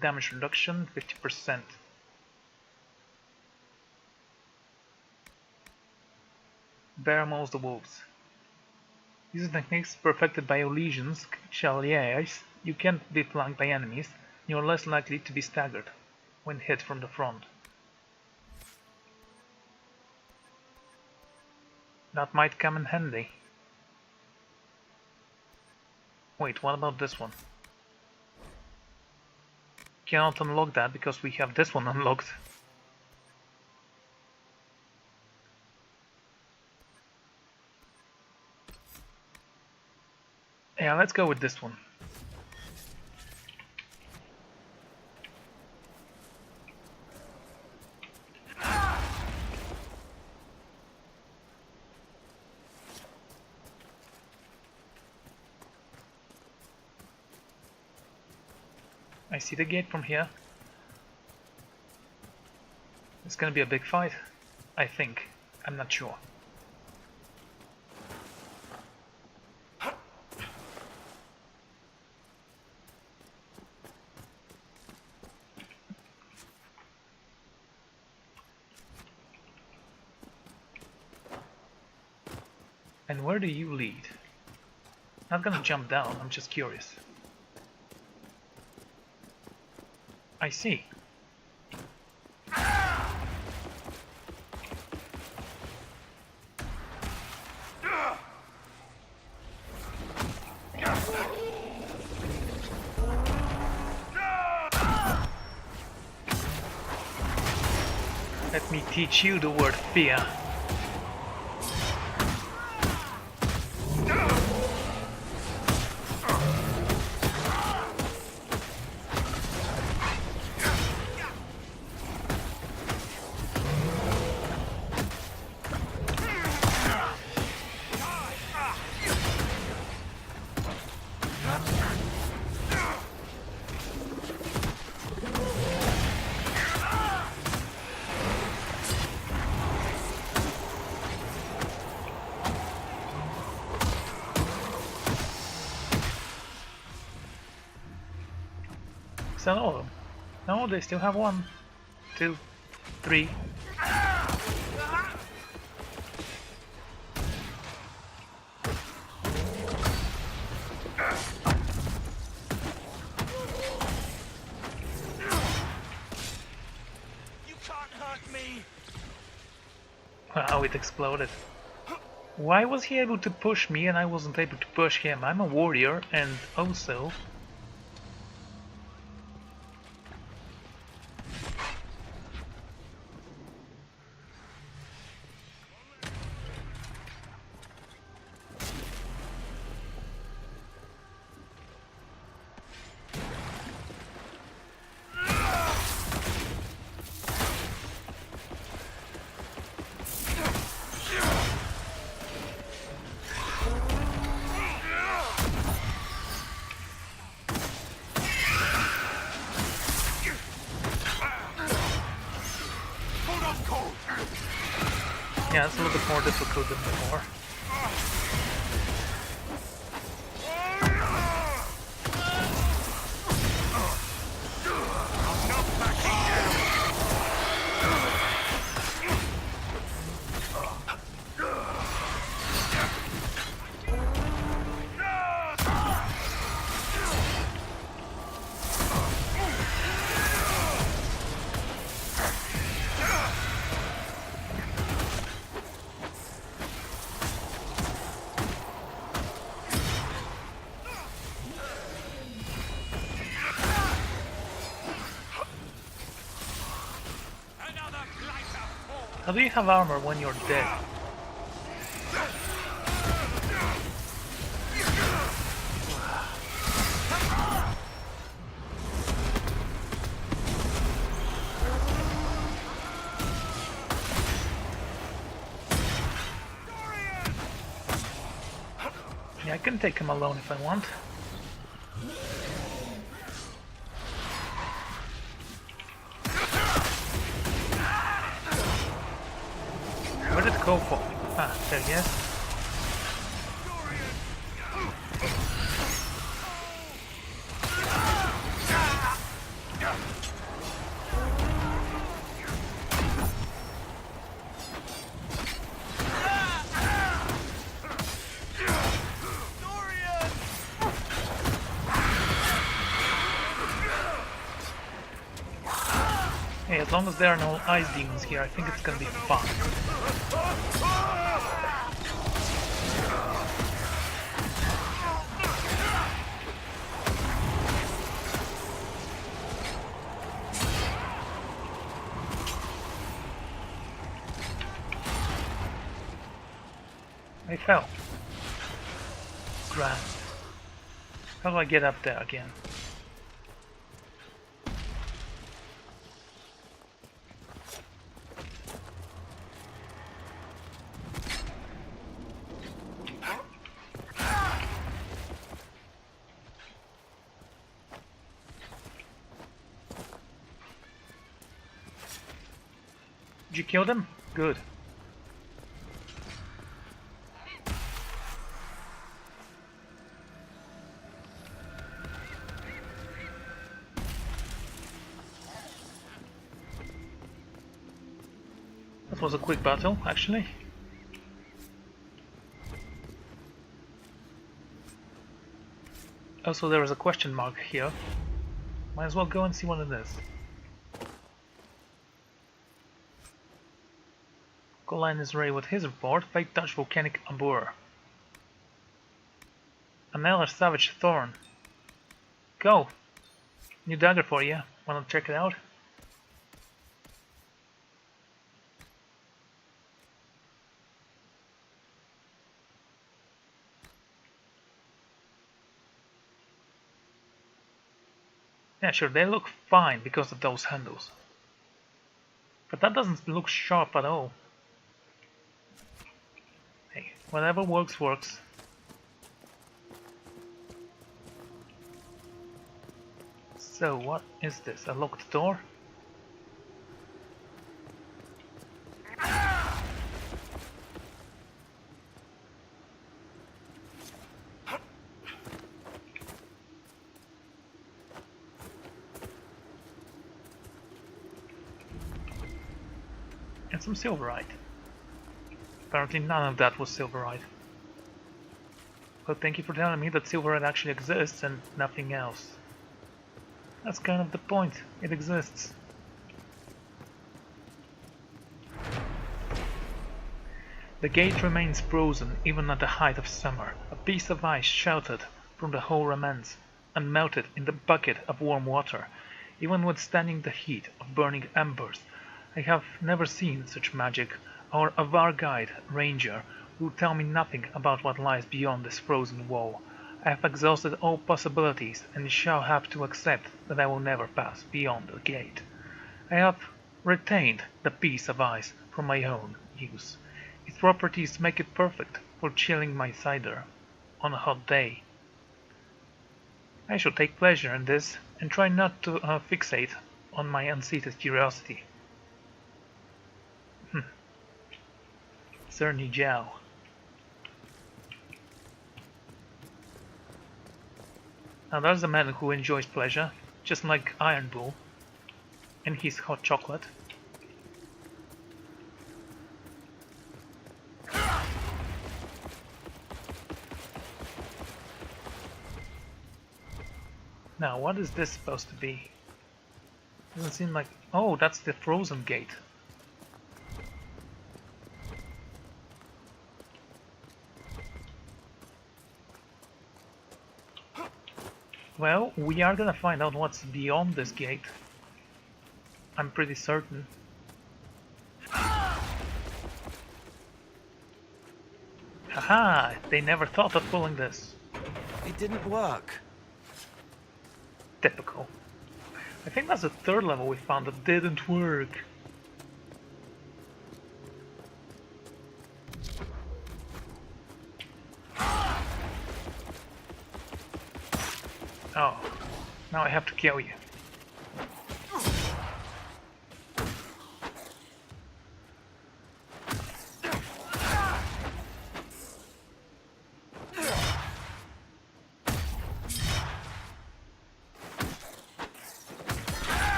Damage reduction, 50%. Bear mauls the wolves. Using techniques perfected by your legions, chevaliers, you can't be flanked by enemies, and you're less likely to be staggered when hit from the front. That might come in handy. Wait, what about this one? Cannot unlock that because we have this one unlocked. Yeah, let's go with this one. I see the gate from here. It's gonna be a big fight, I think. I'm not sure. And where do you lead? Not gonna jump down, I'm just curious. I see. Let me teach you the word fear. Is that all of them? No, they still have 1, 2, 3. You can't hurt me! Wow, it exploded. Why was he able to push me and I wasn't able to push him? I'm a warrior and also... Yeah, it's a little bit more difficult than before. How do you have armor when you're dead? Yeah, I can take him alone if I want. Where did it go for? Ah, there he is. Hey, as long as there are no ice demons here, I think it's gonna be fun. I fell. Grand. How do I get up there again? Did you kill them? Good. That was a quick battle, actually. Also, there is a question mark here. Might as well go and see what it is. Colin is ready with his report. Fake touch volcanic amber. Another savage thorn. Go! New dagger for you. Wanna check it out? Yeah, sure, they look fine because of those handles. But that doesn't look sharp at all. Hey, whatever works, works. So, what is this? A locked door? And some silverite. Apparently none of that was silverite. Well, thank you for telling me that silverite actually exists and nothing else. That's kind of the point. It exists. The gate remains frozen even at the height of summer. A piece of ice sheltered from the whole remains and melted in the bucket of warm water, even withstanding the heat of burning embers. I have never seen such magic. Our Avar guide, Ranger, will tell me nothing about what lies beyond this frozen wall. I have exhausted all possibilities and shall have to accept that I will never pass beyond the gate. I have retained the piece of ice for my own use. Its properties make it perfect for chilling my cider on a hot day. I shall take pleasure in this and try not to fixate on my unsated curiosity. Cerny Jow. Now there's a man who enjoys pleasure, just like Iron Bull and his hot chocolate. Now what is this supposed to be? Doesn't seem like... Oh, that's the frozen gate. Well, we are gonna find out what's beyond this gate. I'm pretty certain. Haha! They never thought of pulling this. It didn't work. Typical. I think that's the third level we found that didn't work. Oh, now I have to kill you.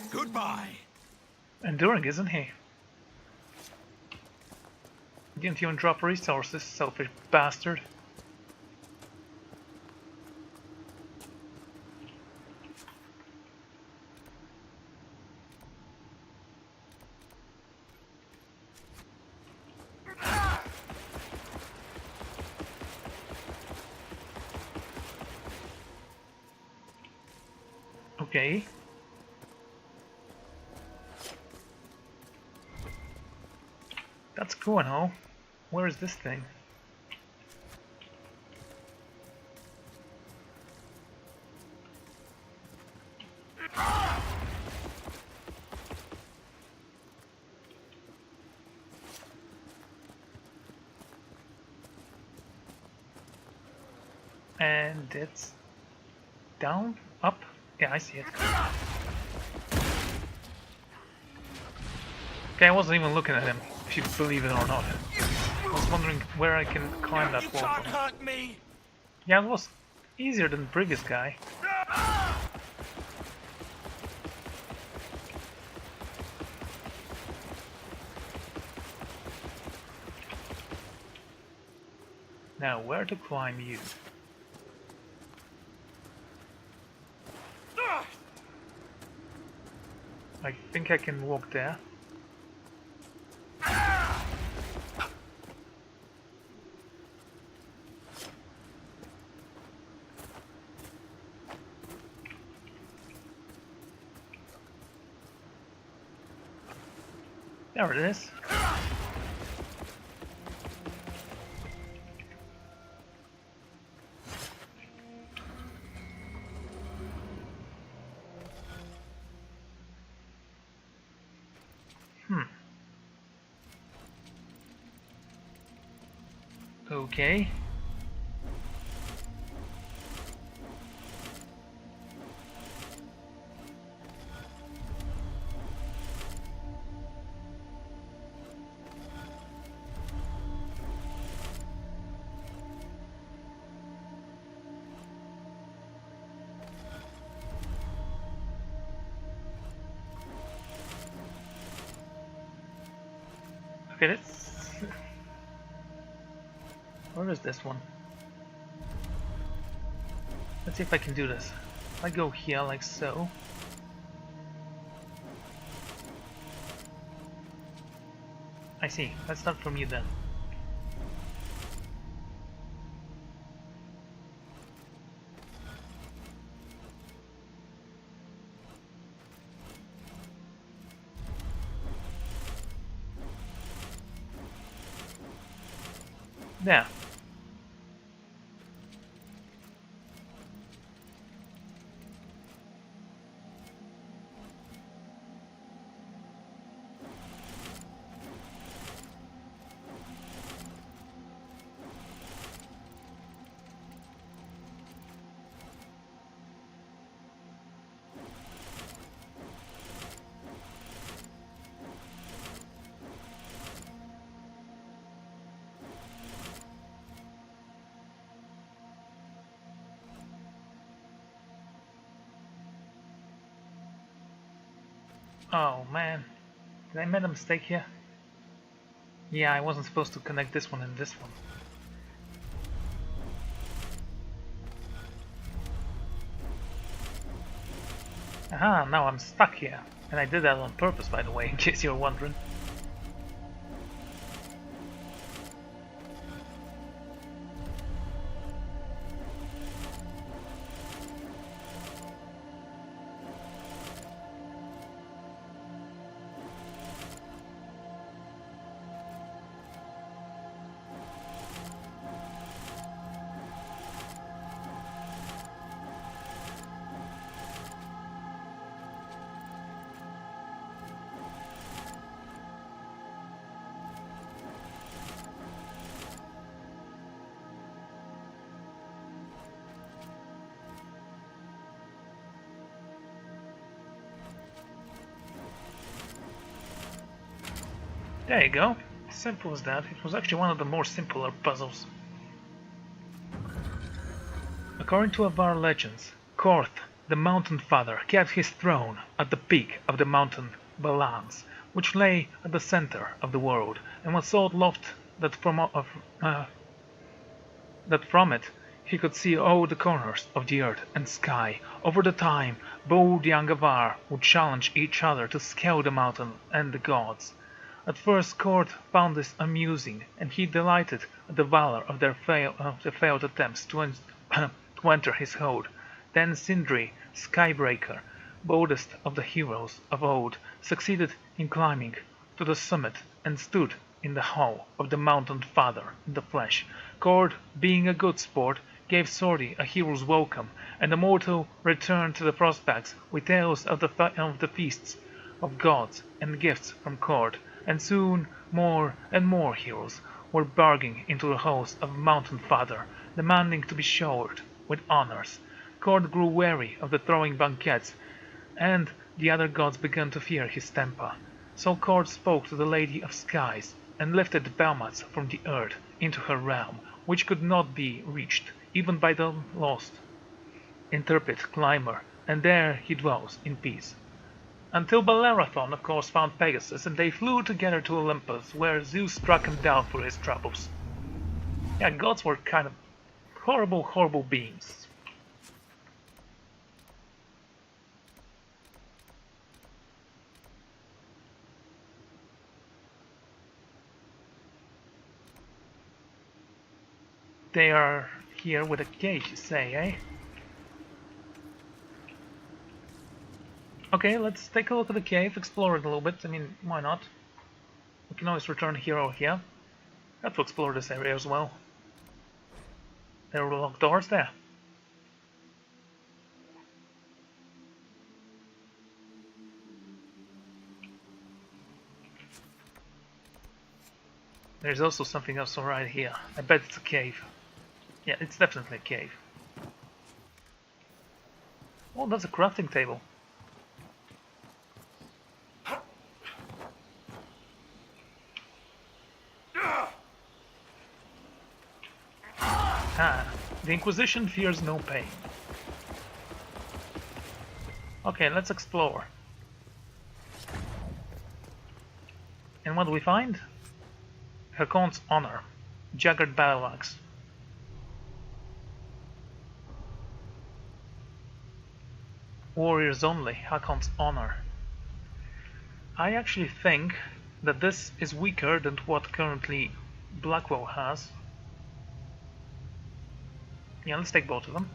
Goodbye. Enduring, isn't he? Didn't even drop resources, selfish bastard. Okay. That's cool and all. where is this thing? And it's down, up. Yeah, I see it. Okay, I wasn't even looking at him, if you believe it or not. I was wondering where I can climb that wall Can't from. hurt me! Yeah, it was easier than the previous guy. Now, where to climb you? I think I can walk there. There it is. Okay. Okay, let's... Where is this one? Let's see if I can do this. If I go here like so. I see. Let's start from you then. There. Oh man, did I make a mistake here? Yeah, I wasn't supposed to connect this one and this one. Aha, now I'm stuck here. And I did that on purpose, by the way, in case you're wondering. There you go. Simple as that. It was actually one of the more simpler puzzles. According to Avar legends, Korth, the Mountain Father, kept his throne at the peak of the mountain Balans, which lay at the center of the world, and was so aloft that from it he could see all the corners of the earth and sky. Over the time, bold young Avar would challenge each other to scale the mountain and the gods. At first Korth found this amusing, and he delighted at the valor of their failed attempts to enter his hold. Then Sindri, Skybreaker, boldest of the heroes of old, succeeded in climbing to the summit and stood in the hall of the Mountain Father in the flesh. Cord, being a good sport, gave Sordy a hero's welcome, and the mortal returned to the prospects with tales of the feasts of gods and gifts from Cord, and soon more and more heroes were barging into the halls of Mountain Father, demanding to be showered with honors. Cord grew weary of the throwing banquets, and the other gods began to fear his temper. So Cord spoke to the Lady of Skies, and lifted the Belmats from the earth into her realm, which could not be reached even by the lost intrepid climber, and there he dwells in peace. Until Bellerophon, of course, found Pegasus, and they flew together to Olympus, where Zeus struck him down for his troubles. Yeah, gods were kind of horrible, horrible beings. They are here with a cage, you say, eh? Okay, let's take a look at the cave, explore it a little bit. I mean, why not? We can always return here or here. Have to explore this area as well. There are locked doors there. There's also something else right here. I bet it's a cave. Yeah, it's definitely a cave. Oh, that's a crafting table. Ah, the Inquisition fears no pain. Okay, let's explore. And what do we find? Hakon's Honor. Jagged battle axe. Warriors only. Hakon's Honor. I actually think that this is weaker than what currently Blackwell has. Yeah, let's take both of them.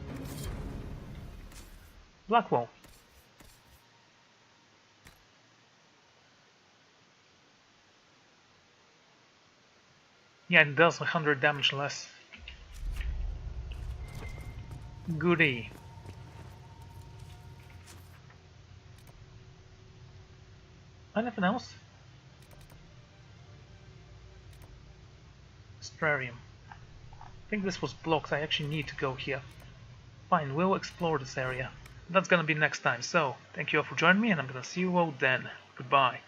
Blackwell. Yeah, it does 100 damage less. Goody. Anything else? Astrarium. I think this was blocked. I actually need to go here. Fine, we'll explore this area. That's gonna be next time. So, thank you all for joining me, and I'm gonna see you all then. Goodbye.